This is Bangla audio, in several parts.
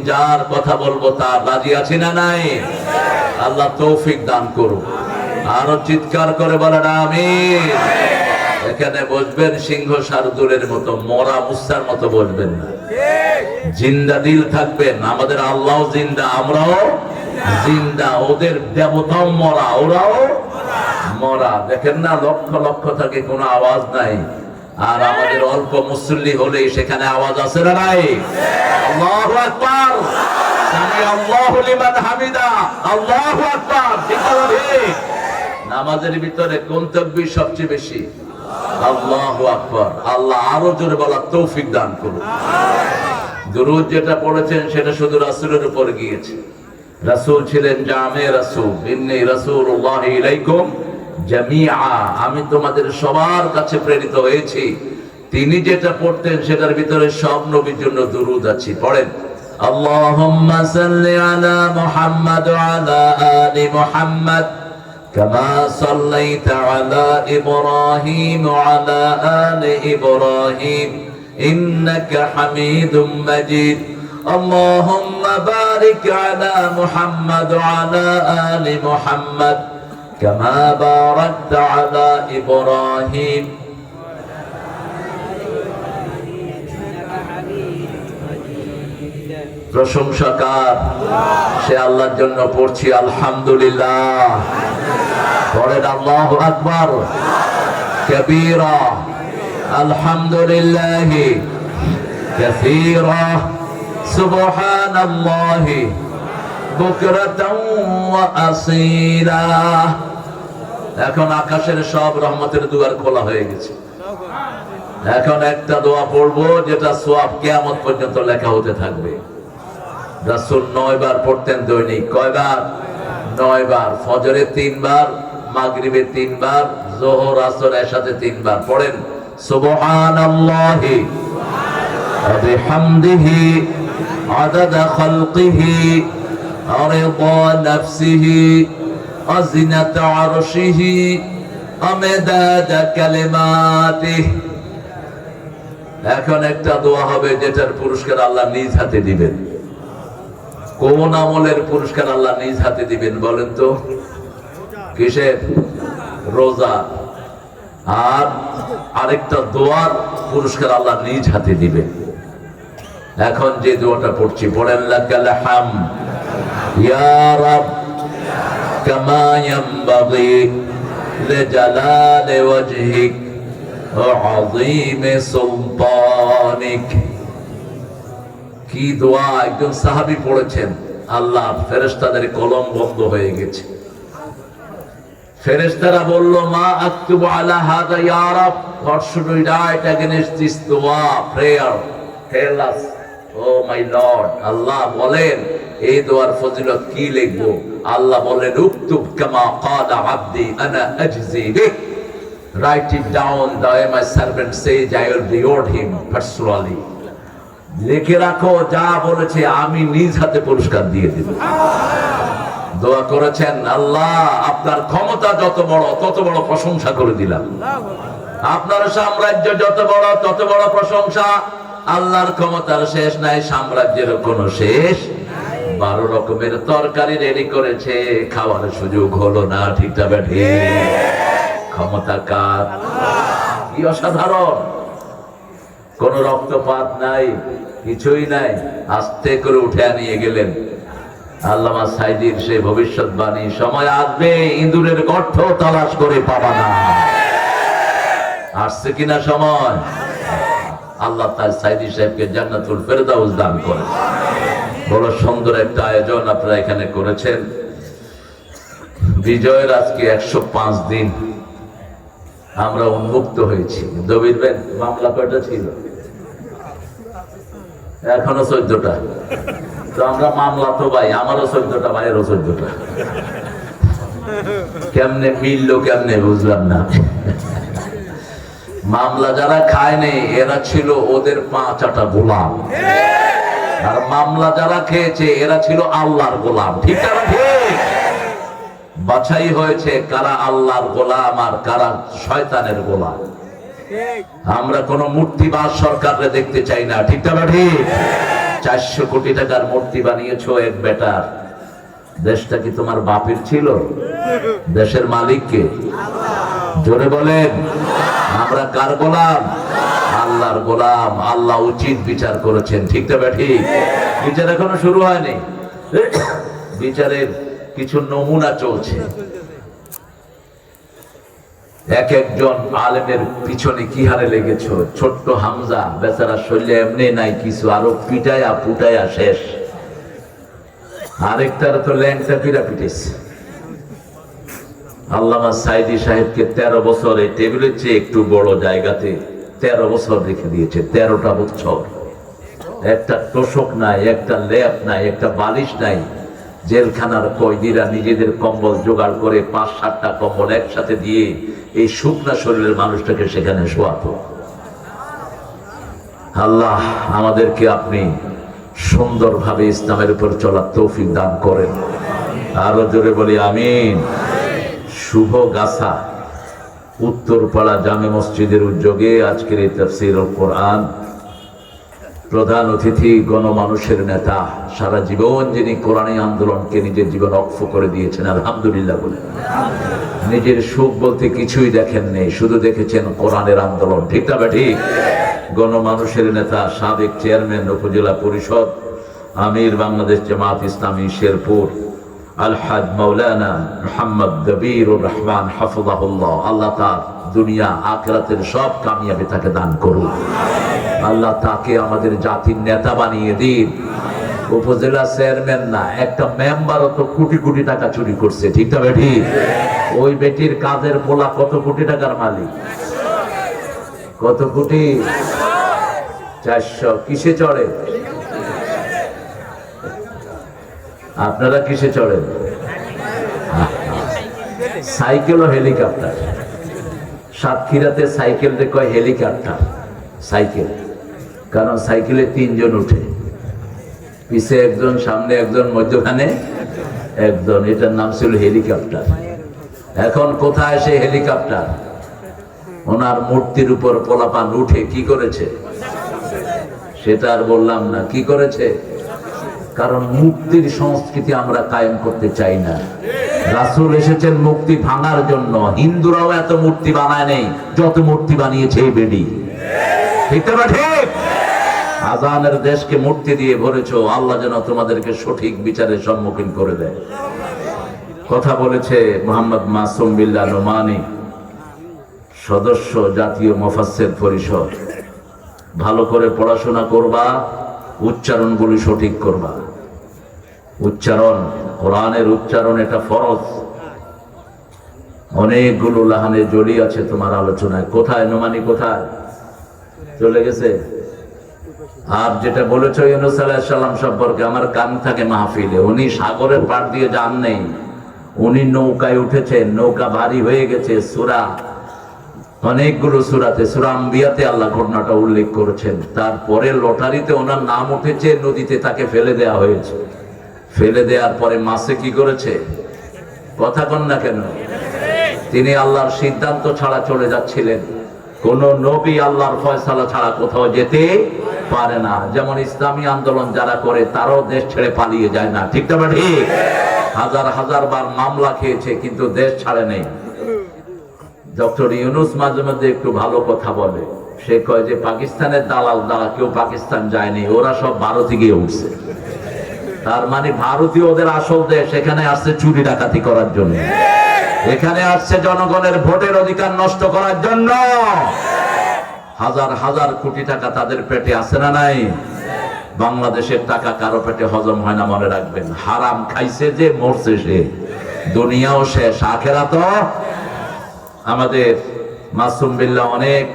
যার কথা বলবো তার রাজি আছি না নাই? আল্লাহ তৌফিক দান করুন। আরো চিৎকার করে বলেন আমিন। এখানে বসবেন সিংহ শার্দুলের মতো, মরা মুসার মতো বসবেন না, জিন্দা দিল থাকবেন। আমাদের আল্লাহ জিন্দা, আমরাও জিন্দা। ওদের দেবতাও মরা, ওরাও মরা। দেখেন না, লক্ষ লক্ষ থাকে কোনো আওয়াজ নাই, আর আমাদের অল্প মুসল্লি হলেই সেখানে আওয়াজ আছে না নাই? আল্লাহু আকবার, সামি আল্লাহু লিমান হামিদা, আল্লাহু আকবার। ঠিক আছে, নামাজের ভিতরে কোন তাকবীর সবচেয়ে বেশি? আল্লাহু আকবার। আল্লাহ আরো জোরে বলার তৌফিক দান করুন। দুরূদ যেটা পড়েছেন সেটা শুধু রাসূলের উপর গিয়েছে। রাসূল ছিলেন জামে রাসূল, ইন্নী রাসূলুল্লাহি ইলাইকুম জামিআ, আমি তোমাদের সবার কাছে প্রেরিত হয়েছি। তিনি যেটা পড়তেন সেটার ভিতরে সব নবীর জন্য দুরূদ আছে। পড়েন, আল্লাহুম্মা সাল্লি আলা মুহাম্মাদ ওয়া আলা আলি মুহাম্মাদ কামা সাল্লাইতা আলা ইব্রাহিম ওয়া আলা আলি ইব্রাহিম ইন্নাকা হামিদুম মাজিদ। আল্লাহুম্মা বারিক আলা মুহাম্মাদ ওয়া আলা আলি মুহাম্মাদ কামা বারাকতা আলা ইব্রাহিম। প্রশংসা কার? সে আল্লাহর জন্য পড়ছি আলহামদুলিল্লাহ। পড়েন আল্লাহু আকবার কাবীরা, আলহামদুলিল্লাহি কাসীরা, সুবহানাল্লাহি বুকরাতাও ওয়া আসীলা। এখন আকাশের সব রহমতের দুয়ার খোলা হয়ে গেছে। এখন একটা দোয়া পড়বো যেটা সওয়াব কিয়ামত পর্যন্ত লেখা হতে থাকবে। রাসূল 9 বার পড়তেন দৈনিক। কয়বার? 9 বার। ফজরে 3 বার, মাগরিবে 3 বার, যোহর আসর এশাতে 3 বার। পড়েন, সুবহানাল্লাহি ওয়া বিহামদিহি আদাদা খালকিহি ওয়া রিদা নাফসিহি ওয়া জিনাতা আরশিহি ওয়া মিদাদা কালিমাতিহি। এখন একটা দোয়া হবে যেটার পুরস্কার আল্লাহ নিজ হাতে দিবেন। কোন আমলের পুরস্কার আল্লাহ নিজ হাতে দিবেন বলেন তো? কিসের? রোজা। আর আরেকটা দোয়ার পুরস্কার আল্লাহ নিজ হাতে দিবেন। এখন যে দোয়াটা পড়ছি, পড়েন, লাকাল হামদ ইয়া রাব কামা ইয়ানবাগি লিজালালি ওয়াজহিক ওয়া আযীমি সুলতানিক। কি দোয়া! একজন সাহাবী পড়েছেন, আল্লাহ ফেরেশতাদের কলম বন্ধ হয়ে গেছে। ফেরেশতারা বলল, মা আকতুবু আলা হাযা ইয়া রাব, what should we write against this dua prayer? Tell us, oh my Lord. আল্লাহ বলেন, এই দোয়ার ফজিলত কি লিখবো? আল্লাহ বলেন, উকতুব কামা ক্বালা আবদি আনা আজজি বিহ, write it down the way my servant says I will reward him personally. লিখে রাখো, যা বলেছে আমি নিজ হাতে পুরস্কার দিয়ে দেব। দোয়া করেছেন, আল্লাহ আপনার ক্ষমতা যত বড় তত বড় প্রশংসা করে দিলাম, আপনার সাম্রাজ্য যত বড় তত বড় প্রশংসা। আল্লাহর ক্ষমতার শেষ নাই, সাম্রাজ্যের কোনো শেষ। 12 রকমের তরকারি রেডি করেছে, খাওয়ার সুযোগ হলো না। ঠিক না বেঠি? ক্ষমতা কার? কি অসাধারণ! কোন রক্তপাত নাই, কিছুই নাই, আস্তে করে উঠে নিয়ে গেলেন। আল্লামা সাইদির সেই ভবিষ্যৎবাণী, সময় আসবে ইঁদুরের গর্ত তালাশ করে পাবা না। আসছে কিনা সময়? আল্লাহ তাআলা সাইদি সাহেবকে জান্নাতুল ফেরদাউস দান করে। বড় সুন্দর একটা আয়োজন আপনারা এখানে করেছেন। বিজয়ের আজকে 105 দিন আমরা উন্মুক্ত হয়েছি। দবিরবেন, মামলা কয়টা ছিল? এখনো 14টা। তো আমরা মামলা তো ভাই, আমারও 14টা, ভাইয়েরও 14টা। কেমনে মিললো, কেমনে বুঝলাম না। মামলা যারা খায়নি এরা ছিল ওদের 5 আটা গোলাম, আর মামলা যারা খেয়েছে এরা ছিল আল্লাহর গোলাম। ঠিক না? ঠিক। বাছাই হয়েছে কারা আল্লাহর গোলাম আর কারা শয়তানের গোলাম। আমরা কোন মূর্তিবাদ সরকারকে দেখতে চাই না। ঠিক না? ঠিক। 400 কোটি টাকার মূর্তি বানিয়েছো এক বেটার। দেশটা কি তোমার বাপের ছিল? দেশের মালিক কে? জোরে বলেন। আমরা কার গোলাম? আল্লাহর গোলাম। আল্লাহ উচিত বিচার করেছেন, ঠিক না ঠিক? বিচার এখনো শুরু হয়নি, বিচারের কিছু নমুনা চলছে। এক একজন আলেমের পিছনে কি হারে লেগেছ। ছোট্ট হামজা বেচারা শরীরে এমনি নাই কিছু, আরো পিটায়া পুটায়া শেষ। আরেকটার তো ল্যাংটা পিটা পিটেছে। আল্লামা সাইদি সাহেবকে 13 বছর এই টেবিলের চেয়ে একটু বড় জায়গাতে 13 বছর রেখে দিয়েছে। 13টা বছর একটা তোষক নাই, একটা লেপ নাই, একটা বালিশ নাই। জেলখানার কয়েদিরা নিজেদের কম্বল জোগাড় করে 5-7টা কম্বল একসাথে দিয়ে এই শুকনা শরীরের মানুষটাকে সেখানে শোয়াতো। আল্লাহ আমাদেরকে আপনি সুন্দরভাবে ইসলামের উপর চলার তৌফিক দান করেন। আরো জোরে বলি আমিন। শুভ গাছা উত্তরপাড়া জামে মসজিদের উদ্যোগে আজকের এই তাফসীরুল কোরআন, প্রধান অতিথি গণমানুষের নেতা, সারা জীবন যিনি কোরআনী আন্দোলনকে নিজের জীবন অক্ষ করে দিয়েছেন, আলহামদুলিল্লাহ বলে। নিজের সুখ বলতে কিছুই দেখেন নেই, শুধু দেখেছেন কোরআনের আন্দোলন, ঠিক না ঠিক? গণমানুষের নেতা, সাবেক চেয়ারম্যান উপজেলা পরিষদ, আমির বাংলাদেশ জামাত ইসলামী শেরপুর আলহাজ মাওলানা মুহাম্মদ দবিরুর রহমান হাফিজাহুল্লাহ। আল্লাহ তার দুনিয়া আখিরাতের সব কামিয়াবি তাকে দান করুন। আল্লাহ তাকে আমাদের জাতির নেতা বানিয়ে দিন। উপজেলা চেয়ারম্যান না, একটা মেম্বারও তো কোটি কোটি টাকা চুরি করছে, ঠিক না ঠিক? ওই বেটির কাজের পোলা কত কোটি টাকার মালিক? কত কোটি? 400। কিসে চড়ে? আপনারা কিসে চড়েন? সাইকেল ও হেলিকপ্টার। সাতক্ষীরাতে সাইকেল রে কয় হেলিকপ্টার। সাইকেল, কারণ সাইকেলে 3 জন উঠে, পিছে একজন, সামনে একজন, মধ্যখানে একজন। এটার নাম ছিল হেলিকপ্টার। এখন কোথায় সে হেলিকপ্টার? ওনার মূর্তির উপর পোলাপান উঠে কি করেছে সেটা আর বললাম না। কি করেছে? কারণ মুক্তির সংস্কৃতি আমরা কায়েম করতে চাই না। রাসূল এসেছেন মুক্তি ভাঙার জন্য। হিন্দুরাও এত মূর্তি বানায় নেই যত মূর্তি বানিয়েছে এই বেডি, ঠিক না ঠিক? আজানের দেশকে মূর্তি দিয়ে ভরেছো। আল্লাহ যেন তোমাদেরকে সঠিক বিচারের সম্মুখীন করে দেয়। কথা বলেছে মোহাম্মদ মাসুম বিল্লাহ নোমানী, সদস্য জাতীয় মুফাসসির পরিষদ। ভালো করে পড়াশোনা করবা, উচ্চারণগুলি সঠিক করবা। উচ্চারণ, কোরআনের উচ্চারণ এটা ফরজ। অনেকগুলো লাহানে জড়ি আছে তোমার আলোচনায়। কোথায় নোমানী? কোথায় চলে গেছে? আর যেটা বলেছ ইউনূস আলাইহিস সালাম সম্পর্কে, আমার কান থাকে মাহফিলে। উনি সাগরের পাড় দিয়ে যান নেই, উনি নৌকায় উঠেছেন, নৌকা ভারী হয়ে গেছে। সূরা, অনেকগুলো সূরাতে, সূরা আম্বিয়াতে আল্লাহ ঘটনাটা উল্লেখ করেছেন। তারপরে লটারিতে ওনার নাম উঠেছে, নদীতে তাকে ফেলে দেওয়া হয়েছে। ফেলে দেওয়ার পরে মাছে কি করেছে? কথা কন না কেন? তিনি আল্লাহর সিদ্ধান্ত ছাড়া চলে যাচ্ছিলেন। কোন নবী আল্লাহর ফয়সালা ছাড়া কোথাও যেতে পারে না। যেমন ইসলামী আন্দোলন যারা করে তারাও দেশ ছেড়ে পালিয়ে যায় না, ঠিক না ঠিক? হাজার হাজার বার মামলা খেয়েছে কিন্তু দেশ ছাড়ে নেই। ডক্টর ইউনূস মাঝে মধ্যে একটু ভালো কথা বলে। সে কয় যে পাকিস্তানের দালাল দ্বারা কেউ পাকিস্তান যায়নি, ওরা সব ভারতে গিয়ে উঠছে। তার মানে ভারতীয় ওদের আসল দেশ, এখানে আসছে চুরি ডাকাতি করার জন্য, এখানে আসছে জনগণের ভোটের অধিকার নষ্ট করার জন্য। হাজার হাজার কোটি টাকা তাদের পেটে আছে না নাই? বাংলাদেশের টাকা কারো পেটে হজম হয় না, মনে রাখবেন। হারাম খাইছে যে মরছে সে, দুনিয়াও শেষ, আখেরাতও। আমাদের মাসুম বিল্লাহ অনেক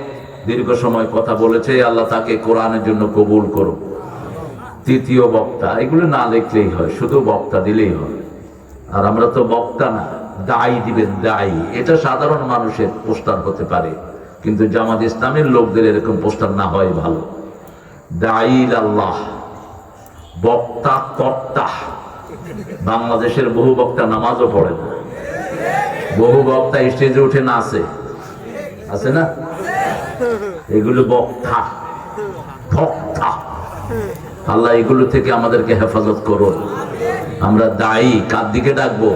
দীর্ঘ সময় কথা বলেছে। আল্লাহ তাকে কোরআনের জন্য কবুল করুন। তৃতীয় বক্তা, এগুলো না লিখলেই হয়, শুধু বক্তা দিলেই হয়। আর আমরা তো বক্তা না, দায়ী দিবেন, দায়ী। এটা সাধারণ মানুষের পোস্টার হতে পারে, কিন্তু জামাত ইসলামের লোকদের এরকম পোস্টার না হয় ভালো। দায়ী আল্লাহ, বক্তা কর্তা। বাংলাদেশের বহু বক্তা নামাজও পড়ে না, বহু বক্তা স্টেজে উঠে না আছে না? এগুলো বক্তা, ভক্তা। আল্লাহ এগুলো থেকে আমাদেরকে হেফাজত করুন। আমরা দায়ী কার দিকে ডাকবো?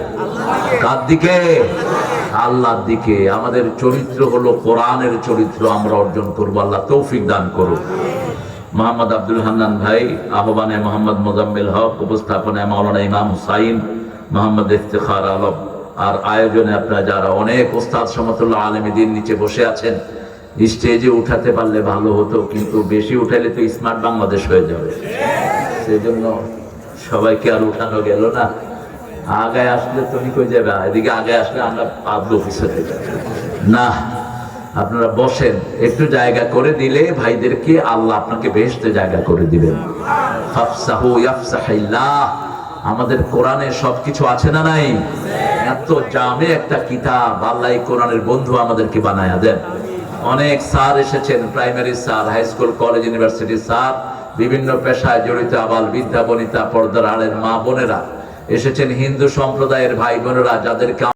কার দিকে? আল্লাহর দিকে। আমাদের চরিত্র হলো কোরআনের চরিত্র, আমরা অর্জন করব। আল্লাহ তৌফিক দান করুন। মোহাম্মদ আব্দুল হান্নান ভাই, আহ্বানে মোহাম্মদ মোজাম্মেল হক, উপস্থাপনায় মাওলানা ইমাম হুসাইন, মোহাম্মদ ইফতেখার আলম, আর আয়োজনে আপনারা যারা অনেক ওস্তাদ সমতুল্লাহ আলেমীদের নিচে বসে আছেন, স্টেজে উঠাতে পারলে ভালো হতো, কিন্তু বেশি উঠাইলে তো স্মার্ট বাংলাদেশ হয়ে যাবে। সেই জন্য সবাইকে আর উঠানো গেল না। আগায় আসলে তুমি কই যাবে? এদিকে আগে আসলে আমরা পাবলো অফিসে থেকে না। আপনারা বসেন, একটু জায়গা করে দিলে ভাইদেরকে আল্লাহ আপনাকে বেহেশতে জায়গা করে দিবেন। ফাফসাহু ইয়াফসাহিল্লাহ। আমাদের কোরআনে সবকিছু আছে না নাই? এত জামে একটা কিতাব, আল্লাহ এই কোরআনের বন্ধু আমাদেরকে বানায়া দেন। অনেক স্যার এসেছেন, primary sir, high school, college, university sir, বিভিন্ন পেশায় জড়িত আবাল বিদ্যা বনিতা, পর্দার আড়ের মা বোনেরা এসেছেন, হিন্দু সম্প্রদায়ের ভাই বোনেরা, যাদেরকে